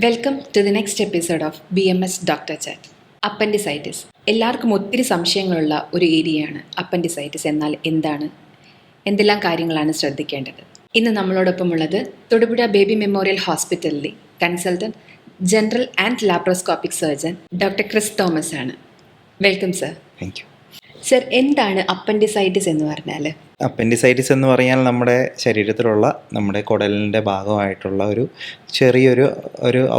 Welcome to the next episode of BMS doctor chat. Appendicitis എല്ലാവർക്കും ഒത്തിരി സംശയങ്ങളുള്ള ഒരു ഏരിയയാണ്. അപ്പൻഡിസൈറ്റിസ് എന്നാൽ എന്താണ്, എന്തെല്ലാം കാര്യങ്ങളാണ് ശ്രദ്ധിക്കേണ്ടത്? ഇന്ന് നമ്മളോടൊപ്പം ഉള്ളത് തൊടുപുഴ ബേബി മെമ്മോറിയൽ ഹോസ്പിറ്റലിലെ consultant general and laparoscopic surgeon doctor Chris Thomas ആണ്. Welcome sir. Thank you. Sir, എന്താണ് അപ്പൻഡിസൈറ്റിസ് എന്ന് പറഞ്ഞാൽ? അപ്പൻഡിസൈറ്റിസ് എന്ന് പറഞ്ഞാൽ നമ്മുടെ ശരീരത്തിലുള്ള നമ്മുടെ കുടലിൻ്റെ ഭാഗമായിട്ടുള്ള ചെറിയൊരു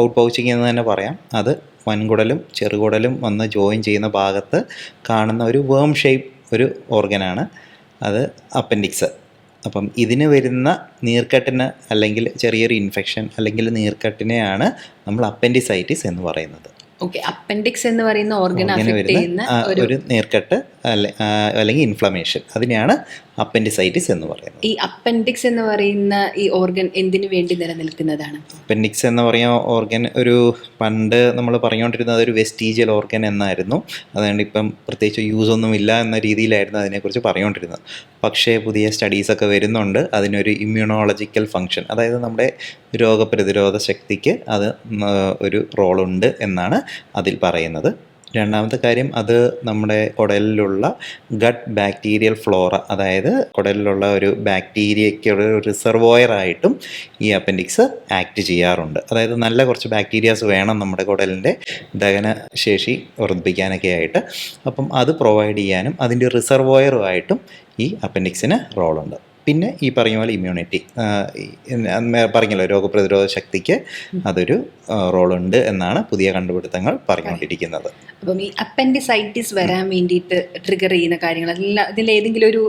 ഔട്ട് പൗച്ചിങ് എന്ന് തന്നെ പറയാം. അത് വൻകുടലും ചെറുകുടലും വന്ന് ജോയിൻ ചെയ്യുന്ന ഭാഗത്ത് കാണുന്ന ഒരു വേം ഷേപ്പ് ഒരു ഓർഗനാണ് അത് അപ്പൻഡിക്സ്. അപ്പം ഇതിന് വരുന്ന നീർക്കെട്ടിന് അല്ലെങ്കിൽ ചെറിയൊരു ഇൻഫെക്ഷൻ അല്ലെങ്കിൽ നീർക്കെട്ടിനെയാണ് നമ്മൾ അപ്പൻഡിസൈറ്റിസ് എന്ന് പറയുന്നത്. ഓക്കെ, അപ്പൻഡിക്സ് എന്ന് പറയുന്ന ഓർഗൻ അഫക്റ്റ് ചെയ്യുന്ന ഒരു നീർക്കെട്ട് അല്ലെങ്കിൽ ഇൻഫ്ലമേഷൻ, അതിനെയാണ് അപ്പൻഡിസൈറ്റിസ് എന്ന് പറയുന്നത്. ഈ അപ്പൻഡിക്സ് എന്ന് പറയുന്ന ഈ ഓർഗൻ എന്തിനു വേണ്ടി നിലനിൽക്കുന്നതാണ്? അപ്പൻഡിക്സ് എന്ന് പറയുന്ന ഓർഗൻ പണ്ട് നമ്മൾ പറഞ്ഞുകൊണ്ടിരുന്നത് ഒരു വെസ്റ്റീജിയൽ ഓർഗൻ എന്നായിരുന്നു. അതുകൊണ്ട് ഇപ്പം പ്രത്യേകിച്ച് യൂസ് ഒന്നും ഇല്ല എന്ന രീതിയിലായിരുന്നു അതിനെക്കുറിച്ച് പറഞ്ഞുകൊണ്ടിരുന്നത്. പക്ഷേ പുതിയ സ്റ്റഡീസൊക്കെ വരുന്നുണ്ട്. അതിനൊരു ഇമ്മ്യൂണോളജിക്കൽ ഫങ്ഷൻ, അതായത് നമ്മുടെ രോഗപ്രതിരോധ ശക്തിക്ക് അത് ഒരു റോളുണ്ട് എന്നാണ് അതിൽ പറയുന്നത്. രണ്ടാമത്തെ കാര്യം, അത് നമ്മുടെ കുടലിലുള്ള ഗട്ട് ബാക്ടീരിയൽ ഫ്ലോറ, അതായത് കുടലിലുള്ള ഒരു ബാക്ടീരിയയ്ക്കുള്ള ഒരു റിസർവോയറായിട്ടും ഈ അപ്പൻഡിക്സ് ആക്ട് ചെയ്യാറുണ്ട്. അതായത് നല്ല കുറച്ച് ബാക്ടീരിയാസ് വേണം നമ്മുടെ കുടലിൻ്റെ ദഹനശേഷി വർദ്ധിപ്പിക്കാനൊക്കെ ആയിട്ട്. അപ്പം അത് പ്രൊവൈഡ് ചെയ്യാനും അതിൻ്റെ റിസർവോയറുമായിട്ടും ഈ അപ്പൻഡിക്സിന് റോളുണ്ട്. പിന്നെ ഈ പറഞ്ഞ പോലെ ഇമ്മ്യൂണിറ്റി, പറഞ്ഞല്ലോ, രോഗപ്രതിരോധ ശക്തിക്ക് അതൊരു റോളുണ്ട് എന്നാണ് പുതിയ കണ്ടുപിടുത്തങ്ങൾ പറഞ്ഞുകൊണ്ടിരിക്കുന്നത്. അപ്പം ഈ അപ്പൻഡിസൈറ്റിസ് വരാൻ വേണ്ടിയിട്ട് ട്രിഗർ ചെയ്യുന്ന കാര്യങ്ങളെല്ലാം ഇതിൽ ഏതെങ്കിലും ഒരു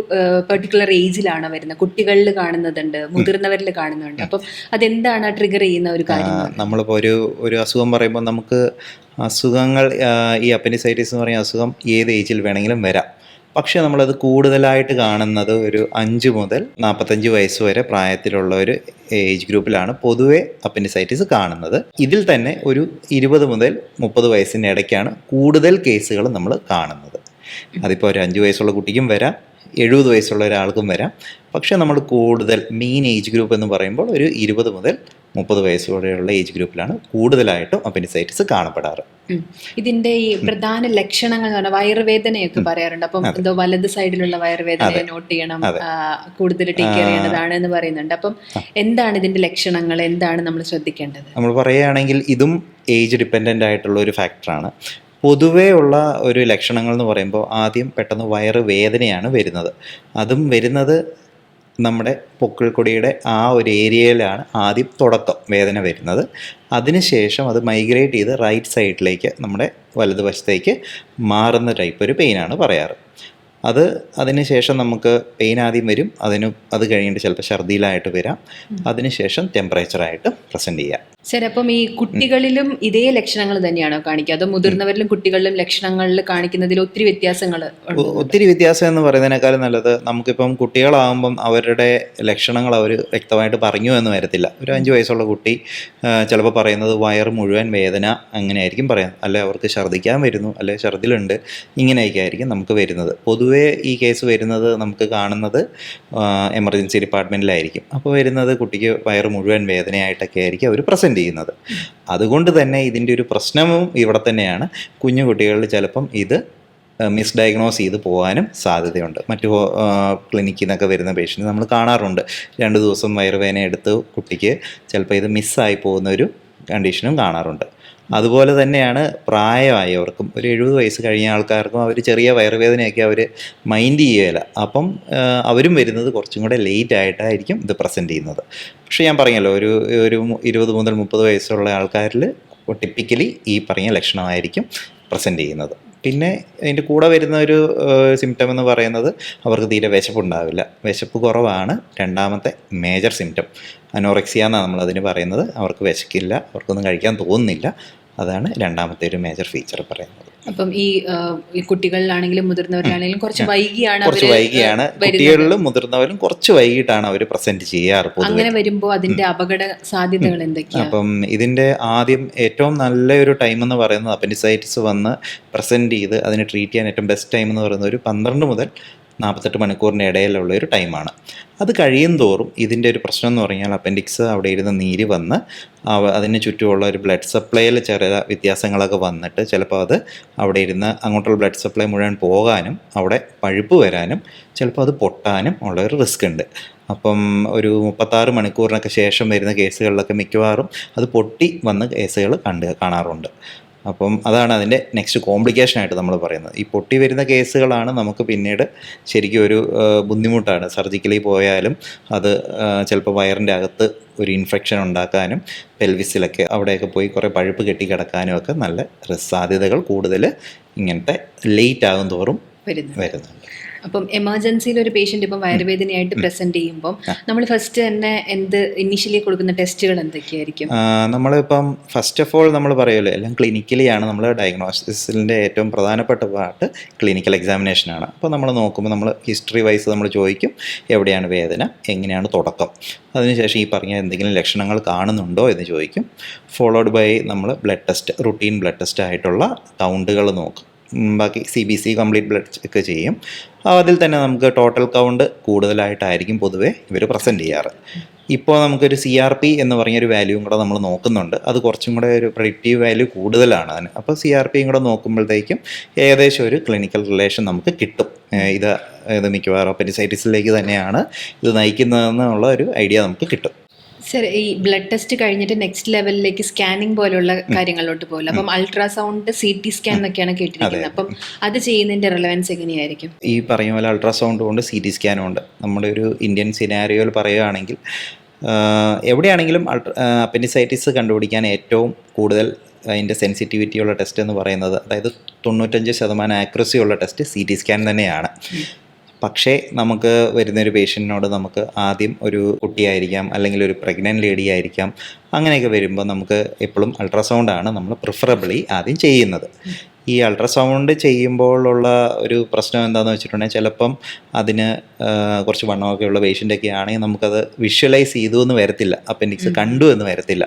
പെർട്ടിക്കുലർ ഏജിലാണോ വരുന്നത്? കുട്ടികളിൽ കാണുന്നതുണ്ട്, മുതിർന്നവരിൽ കാണുന്നുണ്ട്. അപ്പം അതെന്താണ് ട്രിഗർ ചെയ്യുന്ന ഒരു കാര്യം? നമ്മളിപ്പോൾ ഒരു അസുഖം പറയുമ്പോൾ നമുക്ക് അസുഖങ്ങൾ, ഈ അപ്പൻഡിസൈറ്റിസ് എന്ന് പറയുന്ന അസുഖം ഏത് ഏജിൽ വേണമെങ്കിലും വരാം. പക്ഷേ നമ്മളത് കൂടുതലായിട്ട് കാണുന്നത് ഒരു 5 മുതൽ 45 വയസ്സ് വരെ പ്രായത്തിലുള്ള ഒരു ഏജ് ഗ്രൂപ്പിലാണ് പൊതുവെ അപ്പൻഡിസൈറ്റിസ് കാണുന്നത്. ഇതിൽ തന്നെ ഒരു 20 മുതൽ 30 വയസ്സിൻ്റെ ഇടയ്ക്കാണ് കൂടുതൽ കേസുകൾ നമ്മൾ കാണുന്നത്. അതിപ്പോൾ ഒരു 5 വയസ്സുള്ള കുട്ടിക്കും വരാം, 70 വയസ്സുള്ള ഒരാൾക്കും വരാം. പക്ഷേ നമ്മൾ കൂടുതൽ മെയിൻ ഏജ് ഗ്രൂപ്പ് എന്ന് പറയുമ്പോൾ ഒരു 20 മുതൽ 30 വയസ്സ് വരെയുള്ള ഏജ് ഗ്രൂപ്പിലാണ് കൂടുതലായിട്ടും അപ്പൻഡിസൈറ്റിസ് കാണപ്പെടാറ്. ഇതിന്റെ ഈ പ്രധാന ലക്ഷണങ്ങൾ എന്ന് പറഞ്ഞാൽ വയറുവേദനയൊക്കെ പറയാറുണ്ട്. അപ്പം എന്തോ വലത് സൈഡിലുള്ള വയറുവേദന നോട്ട് ചെയ്യണം, കൂടുതൽ ടേക്ക് കെയർ ചെയ്യേണ്ടതാണ് എന്ന് പറയുന്നുണ്ട്. അപ്പം എന്താണ് ഇതിന്റെ ലക്ഷണങ്ങൾ, എന്താണ് നമ്മൾ ശ്രദ്ധിക്കേണ്ടത്? നമ്മൾ പറയുകയാണെങ്കിൽ ഇതും ഏജ് ഡിപ്പെൻഡൻ്റ് ആയിട്ടുള്ള ഒരു ഫാക്ടറാണ്. പൊതുവേ ഉള്ള ഒരു ലക്ഷണങ്ങൾ എന്ന് പറയുമ്പോൾ ആദ്യം പെട്ടെന്ന് വയറ് വേദനയാണ് വരുന്നത്. അതും വരുന്നത് നമ്മുടെ പൊക്കിൾക്കൊടിയുടെ ആ ഒരു ഏരിയയിലാണ് ആദ്യം തുടക്കം വേദന വരുന്നത്. അതിനുശേഷം അത് മൈഗ്രേറ്റ് ചെയ്ത് റൈറ്റ് സൈഡിലേക്ക്, നമ്മുടെ വലതുവശത്തേക്ക് മാറുന്ന ടൈപ്പ് ഒരു പെയിനാണ് പറയാറ്. അതിനുശേഷം നമുക്ക് പെയിൻ ആദ്യം വരും, അത് കഴിഞ്ഞിട്ട് ചിലപ്പോൾ ഛർദിയിലായിട്ട് വരാം, അതിനുശേഷം ടെമ്പറേച്ചറായിട്ട് പ്രസൻറ്റ് ചെയ്യാം. ശരി, അപ്പം ഈ കുട്ടികളിലും ഇതേ ലക്ഷണങ്ങൾ തന്നെയാണോ കാണിക്കുക, അതോ മുതിർന്നവരിലും കുട്ടികളിലും ലക്ഷണങ്ങളിൽ കാണിക്കുന്നതിൽ ഒത്തിരി വ്യത്യാസങ്ങൾ? ഒത്തിരി വ്യത്യാസം എന്ന് പറയുന്നതിനേക്കാളും നല്ലത് നമുക്കിപ്പം കുട്ടികളാകുമ്പം അവരുടെ ലക്ഷണങ്ങൾ അവർ വ്യക്തമായിട്ട് പറഞ്ഞു എന്ന് വരത്തില്ല. ഒരു 5 വയസ്സുള്ള കുട്ടി ചിലപ്പോൾ പറയുന്നത് വയറ് മുഴുവൻ വേദന, അങ്ങനെയായിരിക്കും പറയുന്നത്. അല്ലെ അവർക്ക് ഛർദ്ദിക്കാൻ വരുന്നു, അല്ലെ ഛർദിലുണ്ട്, ഇങ്ങനെയൊക്കെ ആയിരിക്കും നമുക്ക് വരുന്നത്. പൊതുവേ ഈ കേസ് വരുന്നത് നമുക്ക് കാണുന്നത് എമർജൻസി ഡിപ്പാർട്ട്മെൻറ്റിലായിരിക്കും. അപ്പോൾ വരുന്നത് കുട്ടിക്ക് വയറ് മുഴുവൻ വേദനയായിട്ടൊക്കെ ആയിരിക്കും അവർ പ്രസൻറ്റ് ചെയ്യുന്നത്. അതുകൊണ്ട് തന്നെ ഇതിൻ്റെ ഒരു പ്രശ്നവും ഇവിടെ തന്നെയാണ്. കുഞ്ഞു കുട്ടികളിൽ ചിലപ്പം ഇത് മിസ്ഡയഗ്നോസ് ചെയ്ത് പോകാനും സാധ്യതയുണ്ട്. മറ്റു ക്ലിനിക്കിൽ നിന്നൊക്കെ വരുന്ന പേഷ്യൻറ്റ് നമ്മൾ കാണാറുണ്ട്. 2 ദിവസം വയറുവേദന എടുത്ത് കുട്ടിക്ക് ചിലപ്പോൾ ഇത് മിസ്സായി പോകുന്ന ഒരു കണ്ടീഷനും കാണാറുണ്ട്. അതുപോലെ തന്നെയാണ് പ്രായമായവർക്കും, ഒരു 70 വയസ്സ് കഴിഞ്ഞ ആൾക്കാർക്കും അവർ ചെറിയ വയറുവേദനയൊക്കെ അവർ മൈൻഡ് ചെയ്യുകയില്ല. അപ്പം അവരും വരുന്നത് കുറച്ചും കൂടെ ലേറ്റ് ആയിട്ടായിരിക്കും ഇത് പ്രസൻറ്റ് ചെയ്യുന്നത്. പക്ഷേ ഞാൻ പറഞ്ഞല്ലോ, ഒരു 20 മുതൽ 30 വയസ്സുള്ള ആൾക്കാരിൽ ടിപ്പിക്കലി ഈ പറഞ്ഞ ലക്ഷണമായിരിക്കും പ്രസൻറ്റ് ചെയ്യുന്നത്. പിന്നെ അതിൻ്റെ കൂടെ വരുന്ന ഒരു സിംറ്റം എന്ന് പറയുന്നത് അവർക്ക് തീരെ വിശപ്പുണ്ടാവില്ല. വിശപ്പ് കുറവാണ് രണ്ടാമത്തെ മേജർ സിംറ്റം. അനോറെക്സിയ എന്നാണ് നമ്മളതിന് പറയുന്നത്. അവർക്ക് വിശക്കില്ല, അവർക്കൊന്നും കഴിക്കാൻ തോന്നുന്നില്ല. അതാണ് രണ്ടാമത്തെ ഒരു മേജർ ഫീച്ചർ പറയുന്നത്. അപ്പം ഈ കുട്ടികളിലാണെങ്കിലും മുതിർന്നവരിലാണെങ്കിലും കുറച്ച് വൈകിയാണ് കുട്ടികളിലും മുതിർന്നവരും കുറച്ച് വൈകിട്ടാണ് അവർ പ്രസന്റ് ചെയ്യാറ്. അങ്ങനെ വരുമ്പോൾ അതിന്റെ അപകട സാധ്യതകൾ എന്തൊക്കെയാണ്? അപ്പം ഇതിന്റെ ആദ്യം ഏറ്റവും നല്ലൊരു ടൈം എന്ന് പറയുന്നത് അപ്പൻഡിസൈറ്റിസ് വന്ന് പ്രസന്റ് ചെയ്ത് അതിനെ ട്രീറ്റ് ചെയ്യാൻ ഏറ്റവും ബെസ്റ്റ് ടൈം എന്ന് പറയുന്നത് ഒരു 12 മുതൽ 48 മണിക്കൂറിൻ്റെ ഇടയിലുള്ള ഒരു ടൈമാണ്. അത് കഴിയും തോറും ഇതിൻ്റെ ഒരു പ്രശ്നം എന്ന് പറഞ്ഞാൽ അപ്പൻഡിക്സ് അവിടെ ഇരുന്ന് നീര് വന്ന് അതിന് ചുറ്റുമുള്ള ഒരു ബ്ലഡ് സപ്ലൈയിൽ ചെറിയ വ്യത്യാസങ്ങളൊക്കെ വന്നിട്ട് ചിലപ്പോൾ അത് അവിടെ ഇരുന്ന് അങ്ങോട്ടുള്ള ബ്ലഡ് സപ്ലൈ മുഴുവൻ പോകാനും അവിടെ പഴുപ്പ് വരാനും ചിലപ്പോൾ അത് പൊട്ടാനും ഉള്ള ഒരു റിസ്ക് ഉണ്ട്. അപ്പം ഒരു 36 മണിക്കൂറിനൊക്കെ ശേഷം വരുന്ന കേസുകളിലൊക്കെ മിക്കവാറും അത് പൊട്ടി വന്ന കേസുകൾ കാണാറുണ്ട്. അപ്പം അതാണ് അതിൻ്റെ നെക്സ്റ്റ് കോംപ്ലിക്കേഷനായിട്ട് നമ്മൾ പറയുന്നത്. ഈ പൊട്ടി വരുന്ന കേസുകളാണ് നമുക്ക് പിന്നീട് ശരിക്കും ഒരു ബുദ്ധിമുട്ടാണ്. സർജിക്കലി പോയാലും അത് ചിലപ്പോൾ വയറിൻ്റെ അകത്ത് ഒരു ഇൻഫെക്ഷൻ ഉണ്ടാക്കാനും പെൽവിസിലൊക്കെ അവിടെയൊക്കെ പോയി കുറേ പഴുപ്പ് കെട്ടി കിടക്കാനും ഒക്കെ നല്ല സാധ്യതകൾ കൂടുതൽ ഇങ്ങനത്തെ ലേറ്റ് ആകും തോറും വരുന്നുണ്ട്. അപ്പം എമർജൻസിയിൽ ഒരു പേഷ്യൻ്റ് ഇപ്പം വയറുവേദനയായിട്ട് പ്രസന്റ് ചെയ്യുമ്പം നമ്മൾ ഫസ്റ്റ് തന്നെ ഇനീഷ്യലി കൊടുക്കുന്ന ടെസ്റ്റുകൾ എന്തൊക്കെയായിരിക്കും? നമ്മളിപ്പം ഫസ്റ്റ് ഓഫ് ഓൾ നമ്മൾ പറയുമല്ലോ എല്ലാം ക്ലിനിക്കലിയാണ്. നമ്മൾ ഡയഗ്നോസിസിൻ്റെ ഏറ്റവും പ്രധാനപ്പെട്ട പാർട്ട് ക്ലിനിക്കൽ എക്സാമിനേഷനാണ്. അപ്പോൾ നമ്മൾ നോക്കുമ്പോൾ നമ്മൾ ഹിസ്റ്ററി വൈസ് നമ്മൾ ചോദിക്കും എവിടെയാണ് വേദന, എങ്ങനെയാണ് തുടക്കം, അതിനുശേഷം ഈ പറഞ്ഞ എന്തെങ്കിലും ലക്ഷണങ്ങൾ കാണുന്നുണ്ടോ എന്ന് ചോദിക്കും. ഫോളോഡ് ബൈ നമ്മൾ blood test, routine blood test ആയിട്ടുള്ള കൗണ്ടുകൾ നോക്കും. ബാക്കി CBC കംപ്ലീറ്റ് ബ്ലഡ് ചെക്ക് ചെയ്യും. അതിൽ തന്നെ നമുക്ക് ടോട്ടൽ കൗണ്ട് കൂടുതലായിട്ടായിരിക്കും പൊതുവേ ഇവർ പ്രസൻറ്റ് ചെയ്യാറ്. ഇപ്പോൾ നമുക്കൊരു CRP എന്ന് പറഞ്ഞൊരു വാല്യൂയും കൂടെ നമ്മൾ നോക്കുന്നുണ്ട്. അത് കുറച്ചും കൂടെ ഒരു പ്രെഡിക്റ്റീവ് വാല്യൂ കൂടുതലാണ് അതിന്. അപ്പോൾ CRPയും കൂടെ നോക്കുമ്പോഴത്തേക്കും ഏകദേശം ഒരു ക്ലിനിക്കൽ റിലേഷൻ നമുക്ക് കിട്ടും. ഇത് മിക്കവാറും അപ്പൻഡിസൈറ്റിസിലേക്ക് തന്നെയാണ് ഇത് നയിക്കുന്നതെന്നുള്ള ഒരു ഐഡിയ നമുക്ക് കിട്ടും. ശരി, ഈ ബ്ലഡ് ടെസ്റ്റ് കഴിഞ്ഞിട്ട് നെക്സ്റ്റ് ലെവലിലേക്ക് സ്കാനിങ് പോലുള്ള കാര്യങ്ങളിലോട്ട് പോകില്ല. അപ്പം അൾട്രാസൗണ്ട്, CT സ്കാൻ എന്നൊക്കെയാണ് കേട്ടിരിക്കുന്നത്. അപ്പം അത് ചെയ്യുന്നതിന്റെ റെലവൻസ് എങ്ങനെയായിരിക്കും? ഈ പറയുന്ന പോലെ അൾട്രാസൗണ്ടും ഉണ്ട്, CT സ്കാനും ഉണ്ട്. നമ്മുടെ ഒരു ഇന്ത്യൻ സിനാരിയോയിൽ പറയുകയാണെങ്കിൽ എവിടെയാണെങ്കിലും അപ്പൻഡിസൈറ്റിസ് കണ്ടുപിടിക്കാൻ ഏറ്റവും കൂടുതൽ അതിൻ്റെ സെൻസിറ്റിവിറ്റിയുള്ള ടെസ്റ്റ് എന്ന് പറയുന്നത്, അതായത് 95% ആക്യുറസി ഉള്ള ടെസ്റ്റ് CT സ്കാൻ തന്നെയാണ്. പക്ഷേ നമുക്ക് വരുന്നൊരു പേഷ്യൻറ്റിനോട് നമുക്ക് ആദ്യം ഒരു കുട്ടിയായിരിക്കാം, അല്ലെങ്കിൽ ഒരു പ്രഗ്നൻറ്റ് ലേഡി ആയിരിക്കാം, അങ്ങനെയൊക്കെ വരുമ്പോൾ നമുക്ക് എപ്പോഴും അൾട്രാസൗണ്ടാണ് നമ്മൾ പ്രിഫറബിളി ആദ്യം ചെയ്യുന്നത്. ഈ അൾട്രാസൗണ്ട് ചെയ്യുമ്പോഴുള്ള ഒരു പ്രശ്നം എന്താണെന്ന് വെച്ചിട്ടുണ്ടെങ്കിൽ ചിലപ്പം അതിന് കുറച്ച് വണ്ണമൊക്കെ ഉള്ള പേഷ്യൻ്റൊക്കെ ആണെങ്കിൽ നമുക്കത് വിഷ്വലൈസ് ചെയ്തു എന്ന് വരത്തില്ല, അപ്പൻഡിക്സ് കണ്ടു എന്ന് വരത്തില്ല.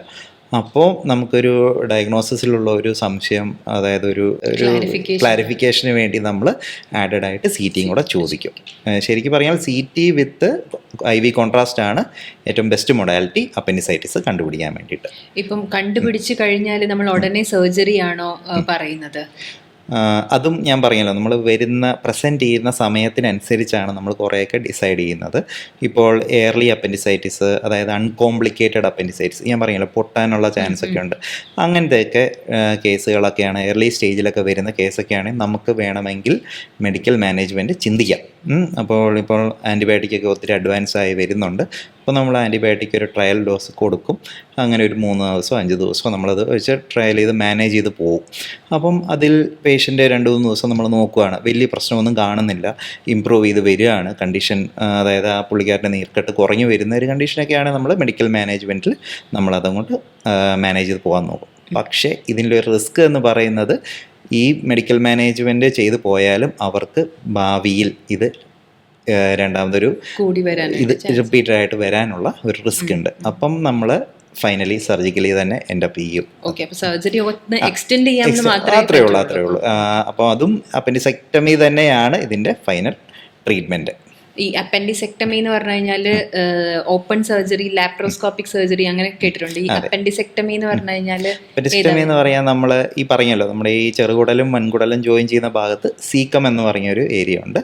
അപ്പോൾ നമുക്കൊരു ഡയഗ്നോസിസിലുള്ള ഒരു സംശയം, അതായത് ഒരു ക്ലാരിഫിക്കേഷന് വേണ്ടി നമ്മൾ ആഡഡ് ആയിട്ട് CTയും കൂടെ ചോദിക്കും. ശരിക്കും പറഞ്ഞാൽ CT വിത്ത് IV കോൺട്രാസ്റ്റ് ആണ് ഏറ്റവും ബെസ്റ്റ് മൊഡാലിറ്റി അപ്പൻഡിസൈറ്റിസ് കണ്ടുപിടിക്കാൻ വേണ്ടിയിട്ട്. ഇപ്പം കണ്ടുപിടിച്ച് കഴിഞ്ഞാൽ നമ്മൾ ഉടനെ സർജറി ആണോ പറയുന്നത്? അതും ഞാൻ പറഞ്ഞല്ലോ, നമ്മൾ പ്രസൻറ്റ് ചെയ്യുന്ന സമയത്തിനനുസരിച്ചാണ് നമ്മൾ കുറേയൊക്കെ ഡിസൈഡ് ചെയ്യുന്നത്. ഇപ്പോൾ എയർലി അപ്പൻഡിസൈറ്റിസ്, അതായത് അൺകോംപ്ലിക്കേറ്റഡ് അപ്പൻഡിസൈറ്റിസ്, ഞാൻ പറഞ്ഞല്ലോ പൊട്ടാനുള്ള ചാൻസ് ഒക്കെ ഉണ്ട്. അങ്ങനത്തെയൊക്കെ കേസുകളൊക്കെയാണ്, എയർലി സ്റ്റേജിലൊക്കെ വരുന്ന കേസൊക്കെയാണെങ്കിൽ നമുക്ക് വേണമെങ്കിൽ മെഡിക്കൽ മാനേജ്മെൻറ്റ് ചിന്തിക്കാം. ഇപ്പോൾ ആൻറ്റിബയോട്ടിക്കൊക്കെ ഒത്തിരി അഡ്വാൻസ് ആയി വരുന്നുണ്ട്. അപ്പോൾ നമ്മൾ ആൻറ്റിബയോട്ടിക് ഒരു ട്രയൽ ഡോസ് കൊടുക്കും. അങ്ങനെ ഒരു 3 ദിവസമോ 5 ദിവസമോ നമ്മളത് വെച്ച് ട്രയൽ ചെയ്ത് മാനേജ് ചെയ്ത് പോകും. അപ്പം അതിൽ പേഷ്യൻ്റ് 2-3 ദിവസം നമ്മൾ നോക്കുകയാണ്, വലിയ പ്രശ്നമൊന്നും കാണുന്നില്ല, ഇമ്പ്രൂവ് ചെയ്ത് വരികയാണ് കണ്ടീഷൻ, അതായത് ആ പുള്ളിക്കാരൻ്റെ നീർക്കെട്ട് കുറഞ്ഞു വരുന്ന ഒരു കണ്ടീഷനൊക്കെയാണ് നമ്മൾ മെഡിക്കൽ മാനേജ്മെൻറ്റിൽ നമ്മളതങ്ങോട്ട് മാനേജ് ചെയ്ത് പോകാൻ നോക്കും. പക്ഷേ ഇതിൻ്റെ ഒരു റിസ്ക് എന്ന് പറയുന്നത്, ഈ മെഡിക്കൽ മാനേജ്മെൻറ്റ് ചെയ്തു പോയാലും അവർക്ക് ഭാവിയിൽ ഇത് രണ്ടാമതൊരു ഇത് റിപ്പീറ്റഡായിട്ട് വരാനുള്ള ഒരു റിസ്ക് ഉണ്ട്. അപ്പം നമ്മൾ ഫൈനലി സർജിക്കലി തന്നെ എൻഡപ്പ് ചെയ്യും. അത്രേ ഉള്ളൂ. അപ്പോൾ അതും അപ്പൻഡിസെക്ടമി തന്നെയാണ് ഇതിൻ്റെ ഫൈനൽ ട്രീറ്റ്മെൻറ്റ്. ഈ അപ്പൻഡിസെക്ടമി എന്ന് പറഞ്ഞു കഴിഞ്ഞാൽ ഓപ്പൺ സർജറി, ലാപ്രോസ്കോപ്പിക് സർജറി അങ്ങനെ കേട്ടിട്ടുണ്ട്. ഈ അപ്പൻഡിസെക്ടമി എന്ന് പറഞ്ഞു കഴിഞ്ഞാൽ, അപ്പൻഡിസെക്ടമി എന്ന് പറയാൻ നമ്മൾ ഈ പറഞ്ഞല്ലോ, നമ്മുടെ ഈ ചെറുകുടലും വൻകുടലും ജോയിൻ ചെയ്യുന്ന ഭാഗത്ത് സീക്കം എന്ന് പറഞ്ഞൊരു ഏരിയ ഉണ്ട്.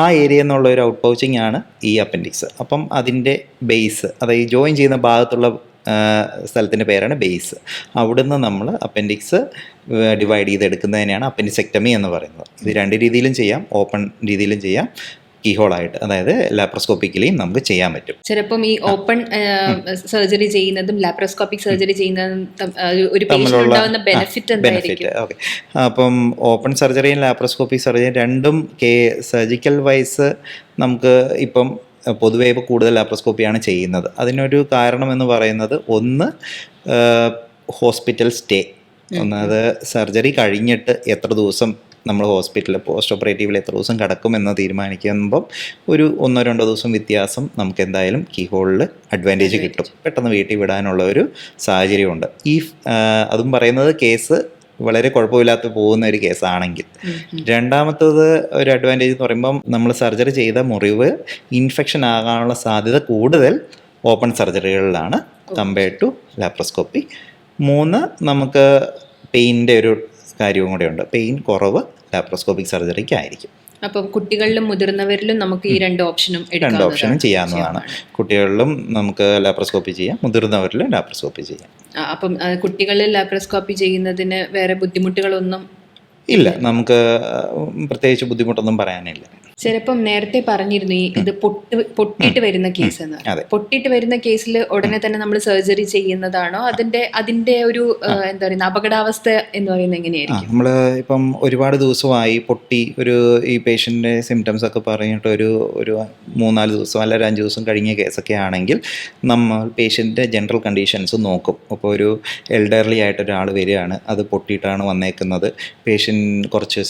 ആ ഏരിയ എന്നുള്ള ഒരു ഔട്ട് പൗച്ചിങ് ആണ് ഈ അപ്പൻഡിക്സ്. അപ്പം അതിൻ്റെ ബേസ്, അതായത് ജോയിൻ ചെയ്യുന്ന ഭാഗത്തുള്ള സ്ഥലത്തിൻ്റെ പേരാണ് ബേസ്. അവിടുന്ന് നമ്മൾ അപ്പൻഡിക്സ് ഡിവൈഡ് ചെയ്തെടുക്കുന്നതിനെയാണ് അപ്പൻഡിസെക്ടമി എന്ന് പറയുന്നത്. ഇത് 2 രീതിയിലും ചെയ്യാം, ഓപ്പൺ രീതിയിലും ചെയ്യാം, കീഹോളായിട്ട്, അതായത് ലാപ്രോസ്കോപ്പിക്കലിയും നമുക്ക് ചെയ്യാൻ പറ്റും. ചിലപ്പം ഈ ഓപ്പൺ സർജറി ചെയ്യുന്നതും ലാപ്രോസ്കോപ്പിക് സർജറി ചെയ്യുന്നതും ഒരു പേഷ്യന്റിനുണ്ടാവുന്ന ബെനിഫിറ്റ്. ഓക്കെ, അപ്പം ഓപ്പൺ സർജറിയും ലാപ്രോസ്കോപ്പിക് സർജറിയും രണ്ടും സർജിക്കൽ വൈസ് നമുക്ക് ഇപ്പം പൊതുവേ ഇപ്പോൾ കൂടുതൽ ലാപ്രോസ്കോപ്പിയാണ് ചെയ്യുന്നത്. അതിനൊരു കാരണം എന്ന് പറയുന്നത്, ഒന്ന് ഹോസ്പിറ്റൽ സ്റ്റേ, ഒന്നത് സർജറി കഴിഞ്ഞിട്ട് എത്ര ദിവസം നമ്മൾ ഹോസ്പിറ്റലിൽ പോസ്റ്റ് ഓപ്പറേറ്റീവിൽ എത്ര ദിവസം കിടക്കുമെന്ന് തീരുമാനിക്കുമ്പം ഒരു 1-2 ദിവസം വ്യത്യാസം നമുക്ക് എന്തായാലും കീഹോളിൽ അഡ്വാൻറ്റേജ് കിട്ടും. പെട്ടെന്ന് വീട്ടിൽ വിടാനുള്ള ഒരു സാഹചര്യമുണ്ട്. അതും പറയുന്നത് കേസ് വളരെ കുഴപ്പമില്ലാത്ത പോകുന്ന ഒരു കേസാണെങ്കിൽ. രണ്ടാമത്തത് ഒരു അഡ്വാൻറ്റേജ് എന്ന് പറയുമ്പം നമ്മൾ സർജറി ചെയ്ത മുറിവ് ഇൻഫെക്ഷൻ ആകാനുള്ള സാധ്യത കൂടുതൽ ഓപ്പൺ സർജറികളിലാണ് കമ്പയർഡ് ടു ലാപ്രോസ്കോപ്പി. 3, നമുക്ക് പെയിൻ്റെ ഒരു കാര്യവും കൂടെ ഉണ്ട്. പെയിൻ കുറവ് ലാപ്രോസ്കോപ്പിക് സർജറിക്ക് ആയിരിക്കും. അപ്പം കുട്ടികളിലും മുതിർന്നവരിലും നമുക്ക് ഈ രണ്ട് ഓപ്ഷനും ചെയ്യാവുന്നതാണ്. കുട്ടികളിലും നമുക്ക് ലാപ്രോസ്കോപ്പി ചെയ്യാം, മുതിർന്നവരിലും ലാപ്രോസ്കോപ്പി ചെയ്യാം. അപ്പം കുട്ടികളിൽ ലാപ്രോസ്കോപ്പി ചെയ്യുന്നതിന് വേറെ ബുദ്ധിമുട്ടുകളൊന്നും ഇല്ല, നമുക്ക് പ്രത്യേകിച്ച് ബുദ്ധിമുട്ടൊന്നും പറയാനില്ല. ചിലപ്പം നേരത്തെ പറഞ്ഞിരുന്നു ഇത് പൊട്ടിയിട്ട് വരുന്ന കേസ് എന്ന്. പൊട്ടിയിട്ട് വരുന്ന കേസിൽ ഉടനെ തന്നെ നമ്മൾ സർജറി ചെയ്യുന്നതാണോ? അതിന്റെ ഒരു എന്താ പറയുക അപകടാവസ്ഥ എന്ന് പറയുന്നത് എങ്ങനെയായിരിക്കും? നമ്മൾ ഇപ്പം ഒരുപാട് ദിവസമായി പൊട്ടി ഈ പേഷ്യൻ്റെ സിംറ്റംസ് ഒക്കെ പറഞ്ഞിട്ട് ഒരു 3-4 ദിവസം അല്ല 5 ദിവസം കഴിഞ്ഞ കേസൊക്കെ ആണെങ്കിൽ നമ്മൾ പേഷ്യൻ്റെ ജനറൽ കണ്ടീഷൻസ് നോക്കും. അപ്പോൾ ഒരു എൽഡർലി ആയിട്ട് ഒരാൾ വരികയാണ്, അത് പൊട്ടിയിട്ടാണ് വന്നേക്കുന്നത്, പേഷ്യൻ്റ് കുറച്ച്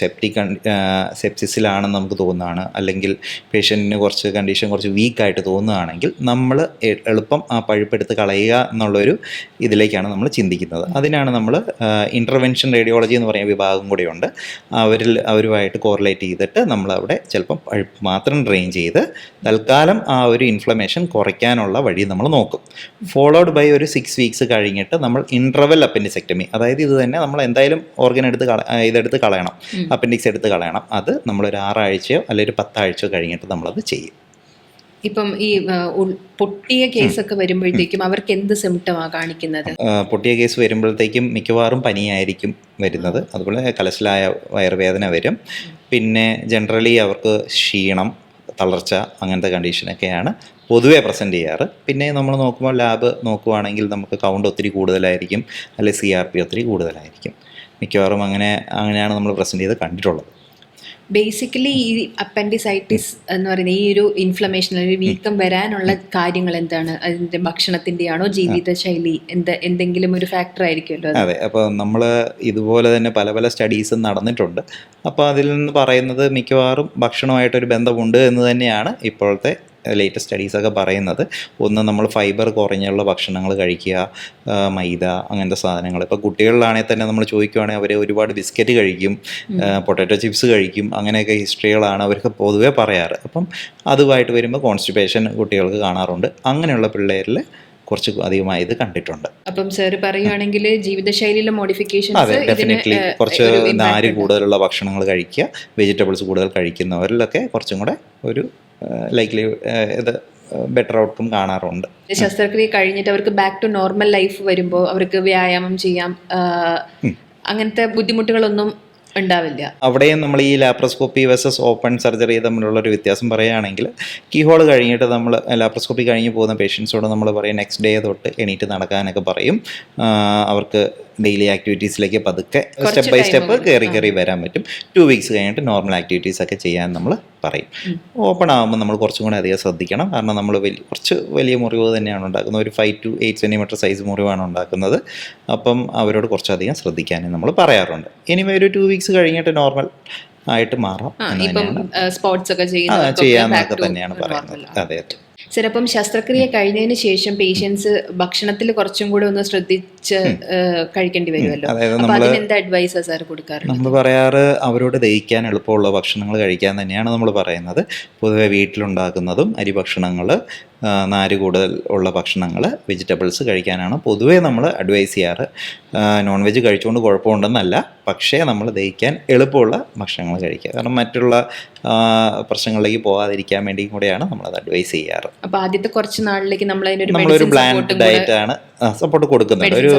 സെപ്സിസിലാണെന്ന് നമുക്ക് തോന്നുകയാണ്, അല്ലെങ്കിൽ പേഷ്യൻറ്റിന് കണ്ടീഷൻ കുറച്ച് വീക്കായിട്ട് തോന്നുകയാണെങ്കിൽ നമ്മൾ എളുപ്പം ആ പഴുപ്പെടുത്ത് കളയുക എന്നുള്ളൊരു ഇതിലേക്കാണ് നമ്മൾ ചിന്തിക്കുന്നത്. അതിനാണ് നമ്മൾ ഇൻ്റർവെൻഷൻ റേഡിയോളജി എന്ന് പറയുന്ന വിഭാഗം കൂടെയുണ്ട്. അവരുമായിട്ട് കോറിലേറ്റ് ചെയ്തിട്ട് നമ്മളവിടെ ചിലപ്പം പഴുപ്പ് മാത്രം ഡ്രെയിൻ ചെയ്ത് തൽക്കാലം ആ ഒരു ഇൻഫ്ലമേഷൻ കുറയ്ക്കാനുള്ള വഴി നമ്മൾ നോക്കും. ഫോളോഡ് ബൈ ഒരു 6 വീക്സ് കഴിഞ്ഞിട്ട് നമ്മൾ ഇൻട്രവൽ അപ്പൻഡിസെക്ടമി, അതായത് ഇത് തന്നെ നമ്മൾ എന്തായാലും ഓർഗൻ ഇതെടുത്ത് കളയണം, അപ്പൻഡിക്സ് എടുത്ത് കളയണം. അത് നമ്മളൊരു 6 ആഴ്ചയോ അല്ലെങ്കിൽ 10 ആഴ്ച കഴിഞ്ഞിട്ട് നമ്മളത് ചെയ്യും. ഇപ്പം ഈ പൊട്ടിയ കേസൊക്കെ വരുമ്പോഴത്തേക്കും അവർക്ക് എന്ത് സിംറ്റമാണ് കാണിക്കുന്നത്? പൊട്ടിയ കേസ് വരുമ്പോഴത്തേക്കും മിക്കവാറും പനിയായിരിക്കും വരുന്നത്, അതുപോലെ കലശലായ വയറുവേദന വരും, പിന്നെ ജനറലി അവർക്ക് ക്ഷീണം, തളർച്ച, അങ്ങനത്തെ കണ്ടീഷനൊക്കെയാണ് പൊതുവെ പ്രസൻറ്റ് ചെയ്യാറ്. പിന്നെ നമ്മൾ നോക്കുമ്പോൾ ലാബ് നോക്കുവാണെങ്കിൽ നമുക്ക് കൗണ്ട് ഒത്തിരി കൂടുതലായിരിക്കും, അല്ലെങ്കിൽ CRP ഒത്തിരി കൂടുതലായിരിക്കും. മിക്കവാറും അങ്ങനെയാണ് നമ്മൾ പ്രസൻറ്റ് ചെയ്ത് കണ്ടിട്ടുള്ളത്. ബേസിക്കലി ഈ അപ്പൻഡിസൈറ്റിസ് എന്ന് പറയുന്ന ഈ ഒരു ഇൻഫ്ലമേഷൻ, ഒരു വീക്കം വരാനുള്ള കാര്യങ്ങൾ എന്താണ്? അതിൻ്റെ ഭക്ഷണത്തിൻ്റെ ആണോ, ജീവിതശൈലി, എന്തെങ്കിലും ഒരു ഫാക്ടർ ആയിരിക്കുമല്ലോ? അതെ, അപ്പോൾ നമ്മൾ ഇതുപോലെ തന്നെ പല സ്റ്റഡീസും നടന്നിട്ടുണ്ട്. അപ്പോൾ അതിൽ നിന്ന് പറയുന്നത് മിക്കവാറും ഭക്ഷണമായിട്ടൊരു ബന്ധമുണ്ട് എന്ന് തന്നെയാണ് ഇപ്പോഴത്തെ ലേറ്റസ്റ്റ് സ്റ്റഡീസൊക്കെ പറയുന്നത്. ഒന്ന്, നമ്മൾ ഫൈബർ കുറഞ്ഞുള്ള ഭക്ഷണങ്ങൾ കഴിക്കുക, മൈദ അങ്ങനത്തെ സാധനങ്ങൾ. ഇപ്പോൾ കുട്ടികളിലാണെങ്കിൽ തന്നെ നമ്മൾ ചോദിക്കുകയാണെങ്കിൽ അവർ ഒരുപാട് ബിസ്ക്കറ്റ് കഴിക്കും, പൊട്ടാറ്റോ ചിപ്സ് കഴിക്കും, അങ്ങനെയൊക്കെ ഹിസ്റ്ററികളാണ് അവർക്ക് പൊതുവെ പറയാറ്. അപ്പം അതുമായിട്ട് വരുമ്പോൾ കോൺസ്റ്റിപ്പേഷൻ കുട്ടികൾക്ക് കാണാറുണ്ട്. അങ്ങനെയുള്ള പിള്ളേരിൽ കുറച്ച് അധികമായി ഇത് കണ്ടിട്ടുണ്ട്. അപ്പം സാർ പറയുകയാണെങ്കിൽ ജീവിതശൈലിയിലെ മോഡിഫിക്കേഷൻസ്, അതെ, ഡെഫിനറ്റ്ലി കുറച്ച് നാര് കൂടുതലുള്ള ഭക്ഷണങ്ങൾ കഴിക്കുക, വെജിറ്റബിൾസ് കൂടുതൽ കഴിക്കുന്നവരിലൊക്കെ കുറച്ചും കൂടെ ഒരു ലൈക്ലി ഇത് ബെറ്റർ ഔട്ട്കം കാണാറുണ്ട്. ശസ്ത്രക്രിയ കഴിഞ്ഞിട്ട് അവർക്ക് ബാക്ക് ടു നോർമൽ ലൈഫ് വരുമ്പോൾ അവർക്ക് വ്യായാമം ചെയ്യാം, അങ്ങനത്തെ ബുദ്ധിമുട്ടുകളൊന്നും ഉണ്ടാവില്ല. അവിടെയും നമ്മൾ ഈ ലാപ്രോസ്കോപ്പി വേഴ്സസ് ഓപ്പൺ സർജറി തമ്മിലുള്ളൊരു വ്യത്യാസം പറയുകയാണെങ്കിൽ, കീഹോൾ കഴിഞ്ഞിട്ട് നമ്മൾ ലാപ്രോസ്കോപ്പി കഴിഞ്ഞ് പോകുന്ന പേഷ്യൻസോട് നമ്മൾ പറയും നെക്സ്റ്റ് ഡേ തൊട്ട് എണീറ്റ് നടക്കാനൊക്കെ പറയും. അവർക്ക് ഡെയിലി ആക്ടിവിറ്റീസിലേക്ക് പതുക്കെ സ്റ്റെപ്പ് ബൈ സ്റ്റെപ്പ് കയറി വരാൻ പറ്റും. 2 വീക്സ് കഴിഞ്ഞിട്ട് നോർമൽ ആക്ടിവിറ്റീസൊക്കെ ചെയ്യാൻ നമ്മൾ പറയും. ഓപ്പൺ ആകുമ്പോൾ നമ്മൾ കുറച്ചും കൂടെ അധികം ശ്രദ്ധിക്കണം, കാരണം നമ്മൾ കുറച്ച് വലിയ മുറിവ് തന്നെയാണ് ഉണ്ടാക്കുന്നത്, ഒരു 5 to 8 സെൻറ്റിമീറ്റർ സൈസ് മുറിവാണ് ഉണ്ടാക്കുന്നത്. അപ്പം അവരോട് കുറച്ചധികം ശ്രദ്ധിക്കാനും നമ്മൾ പറയാറുണ്ട്. എനിവേ ഒരു 2 വീക്സ് കഴിഞ്ഞിട്ട് നോർമൽ ആയിട്ട് മാറാം സ്പോർട്സ് ഒക്കെ ചെയ്യാന്നൊക്കെ തന്നെയാണ് പറയുന്നത്. അതെ. ചിലപ്പം ശസ്ത്രക്രിയ കഴിഞ്ഞതിന് ശേഷം പേഷ്യൻസ് ഭക്ഷണത്തിൽ കുറച്ചും കൂടെ ഒന്ന് ശ്രദ്ധിച്ച് കഴിക്കേണ്ടി വരുമല്ലോ. അതിനെന്താ അഡ്വൈസാ സാർ കൊടുക്കാറുള്ളത്? നമ്മൾ പറയാറ് അവരോട് ദഹിക്കാൻ എളുപ്പമുള്ള ഭക്ഷണങ്ങൾ കഴിക്കാൻ തന്നെയാണ് നമ്മൾ പറയുന്നത്. പൊതുവെ വീട്ടിലുണ്ടാക്കുന്നതും അരി ഭക്ഷണങ്ങൾ, നാര് കൂടുതൽ ഉള്ള ഭക്ഷണങ്ങൾ, വെജിറ്റബിൾസ് കഴിക്കാനാണ് പൊതുവേ നമ്മൾ അഡ്വൈസ് ചെയ്യാറ്. നോൺ വെജ് കഴിച്ചുകൊണ്ട് കുഴപ്പമുണ്ടെന്നല്ല, പക്ഷേ നമ്മൾ ദഹിക്കാൻ എളുപ്പമുള്ള ഭക്ഷണങ്ങൾ കഴിക്കുക, കാരണം മറ്റുള്ള പ്രശ്നങ്ങളിലേക്ക് പോകാതിരിക്കാൻ വേണ്ടി കൂടെയാണ് നമ്മളത് അഡ്വൈസ് ചെയ്യാറ്. അപ്പോൾ ആദ്യത്തെ കുറച്ച് നാളിലേക്ക് നമ്മളൊരു ബ്ലാൻഡ് ഡയറ്റാണ് സപ്പോർട്ട് കൊടുക്കുന്നത്. ഒരു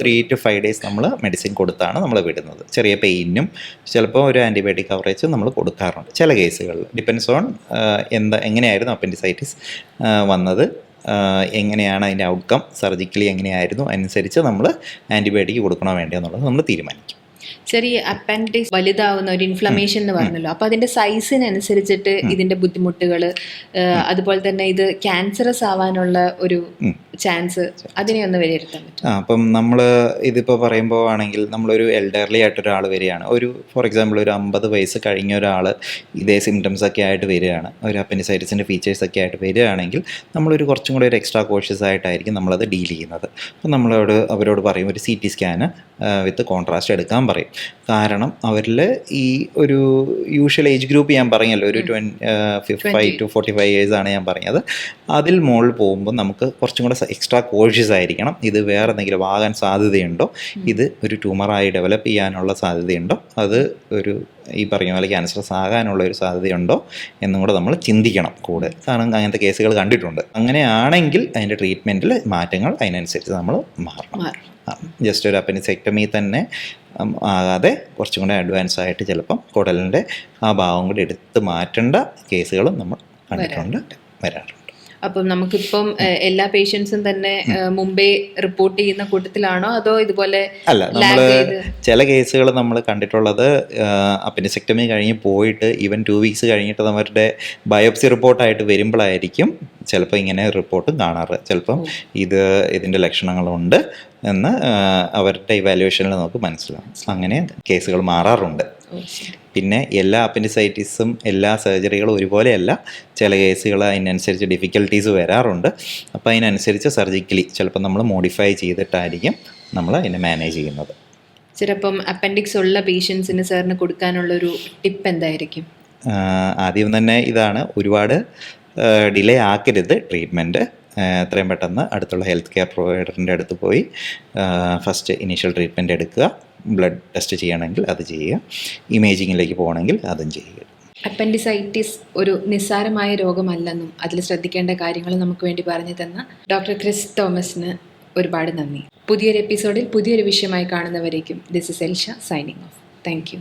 3 to 5 days നമ്മൾ മെഡിസിൻ കൊടുത്താണ് നമ്മൾ വിടുന്നത്. ചെറിയ പെയിനും ചിലപ്പോൾ ഒരു ആൻറ്റിബയോട്ടിക് കവറേജ് നമ്മൾ കൊടുക്കാറുണ്ട് ചില കേസുകളിൽ. ഡിപ്പെൻസ് ഓൺ എങ്ങനെയായിരുന്നു അപ്പൻഡിസൈറ്റിസ് വന്നത്, എങ്ങനെയാണ് അതിൻ്റെ ഔട്ട്കം, സർജിക്കലി എങ്ങനെയായിരുന്നു, അനുസരിച്ച് നമ്മൾ ആൻറ്റിബയോട്ടിക് കൊടുക്കണോ വേണ്ടയോ എന്നുള്ളത് നമ്മൾ തീരുമാനിക്കും. ചെറിയ അപ്പൻഡിക്സ് വലുതാവുന്ന ഒരു ഇൻഫ്ലമേഷൻ എന്ന് പറഞ്ഞല്ലോ, അപ്പോൾ അതിന്റെ സൈസിനനുസരിച്ചിട്ട് ഇതിന്റെ ബുദ്ധിമുട്ടുകൾ, അതുപോലെ തന്നെ ഇത് ക്യാൻസറസ് ആവാനുള്ള ഒരു ചാൻസ്, അതിനെ ഒന്ന് വിലയിരുത്താൻ പറ്റും? അപ്പം നമ്മൾ ഇതിപ്പോൾ പറയുമ്പോൾ ആണെങ്കിൽ നമ്മളൊരു എൽഡർലി ആയിട്ടൊരാൾ വരികയാണ്, ഒരു ഫോർ എക്സാമ്പിൾ ഒരു 50 വയസ്സ് കഴിഞ്ഞ ഒരാൾ ഇതേ സിംറ്റംസ് ഒക്കെ ആയിട്ട് വരികയാണ്, ഒരു അപ്പൻഡിസൈറ്റിസിൻ്റെ ഫീച്ചേഴ്സ് ഒക്കെ ആയിട്ട് വരികയാണെങ്കിൽ നമ്മളൊരു കുറച്ചും കൂടി ഒരു എക്സ്ട്രാ കോഷ്യസ് ആയിട്ടായിരിക്കും നമ്മളത് ഡീൽ ചെയ്യുന്നത്. അപ്പം അവരോട് പറയും ഒരു CT സ്കാന് വിത്ത് കോൺട്രാസ്റ്റ് എടുക്കാൻ പറയും. കാരണം അവരിൽ ഈ ഒരു യൂഷ്വൽ ഏജ് ഗ്രൂപ്പ് ഞാൻ പറഞ്ഞല്ലോ, ഒരു 55 to 45 years ആണ് ഞാൻ പറഞ്ഞത്. അതിൽ മുകളിൽ പോകുമ്പോൾ നമുക്ക് കുറച്ചും കൂടെ എക്സ്ട്രാ കോഷ്യസ് ആയിരിക്കണം. ഇത് വേറെ എന്തെങ്കിലും ആകാൻ സാധ്യതയുണ്ടോ, ഇത് ഒരു ട്യൂമറായി ഡെവലപ്പ് ചെയ്യാനുള്ള സാധ്യതയുണ്ടോ, അത് ഒരു ഈ പറഞ്ഞ പോലെ ക്യാൻസറസ് ആകാനുള്ള ഒരു സാധ്യതയുണ്ടോ എന്നും കൂടെ നമ്മൾ ചിന്തിക്കണം കൂടെ. കാരണം അങ്ങനത്തെ കേസുകൾ കണ്ടിട്ടുണ്ട്. അങ്ങനെയാണെങ്കിൽ അതിൻ്റെ ട്രീറ്റ്മെൻറ്റിൽ മാറ്റങ്ങൾ അതിനനുസരിച്ച് നമ്മൾ മാറണം. ജസ്റ്റ് ഒരു അപ്പൻഡിസെക്ടമി തന്നെ ആകാതെ കുറച്ചും കൂടെ അഡ്വാൻസ് ആയിട്ട് ചിലപ്പം കുടലിൻ്റെ ആ ഭാഗം കൂടി എടുത്ത് മാറ്റേണ്ട കേസുകളും നമ്മൾ കണ്ടിട്ടുണ്ട്, വരാറുണ്ട്. അപ്പം നമുക്കിപ്പം എല്ലാ പേഷ്യൻസും തന്നെ മുമ്പേ റിപ്പോർട്ട് ചെയ്യുന്ന കൂട്ടത്തിലാണോ, അതോ ഇതുപോലെ? അല്ല, നമ്മൾ ചില കേസുകൾ നമ്മൾ കണ്ടിട്ടുള്ളത് അപ്പൻഡിസെക്ടമി കഴിഞ്ഞ് പോയിട്ട് ഈവൻ 2 weeks കഴിഞ്ഞിട്ട് അവരുടെ ബയോപ്സി റിപ്പോർട്ടായിട്ട് വരുമ്പോഴായിരിക്കും ചിലപ്പോൾ ഇങ്ങനെ റിപ്പോർട്ടും കാണാറ്. ചിലപ്പം ഇതിൻ്റെ ലക്ഷണങ്ങളുണ്ട് എന്ന് അവരുടെ ഇവാലുവേഷനിൽ നമുക്ക് മനസ്സിലാവും. അങ്ങനെ കേസുകൾ മാറാറുണ്ട്. പിന്നെ എല്ലാ അപ്പൻഡിസൈറ്റിസും എല്ലാ സർജറികളും ഒരുപോലെയല്ല. ചില കേസുകൾ അതിനനുസരിച്ച് ഡിഫിക്കൽട്ടീസ് വരാറുണ്ട്. അപ്പോൾ അതിനനുസരിച്ച് സർജിക്കലി ചിലപ്പോൾ നമ്മൾ മോഡിഫൈ ചെയ്തിട്ടായിരിക്കും നമ്മൾ അതിനെ മാനേജ് ചെയ്യുന്നത്. ചിലപ്പം അപ്പൻഡിക്സ് ഉള്ള പേഷ്യൻസിന് സാറിന് കൊടുക്കാനുള്ളൊരു ടിപ്പ് എന്തായിരിക്കും? ആദ്യം തന്നെ ഇതാണ്, ഒരുപാട് ഡിലേ ആക്കരുത് ട്രീറ്റ്മെൻറ്റ്. എത്രയും പെട്ടെന്ന് അടുത്തുള്ള ഹെൽത്ത് കെയർ പ്രൊവൈഡറിൻ്റെ അടുത്ത് പോയി ഫസ്റ്റ് ഇനീഷ്യൽ ട്രീറ്റ്മെൻറ്റ് എടുക്കുക. ബ്ലഡ് ടെസ്റ്റ് ചെയ്യണമെങ്കിൽ അത് ചെയ്യുക, ഇമേജിങ്ങിലേക്ക് പോകണമെങ്കിൽ അതും ചെയ്യുക. അപ്പൻഡിസൈറ്റിസ് ഒരു നിസ്സാരമായ രോഗമല്ലെന്നും അതിൽ ശ്രദ്ധിക്കേണ്ട കാര്യങ്ങൾ നമുക്ക് വേണ്ടി പറഞ്ഞു തന്ന ഡോക്ടർ ക്രിസ് തോമസിന് ഒരുപാട് നന്ദി. പുതിയൊരു എപ്പിസോഡിൽ പുതിയൊരു വിഷയമായി കാണുന്നവരേക്കും this is Elsha signing off. Thank U.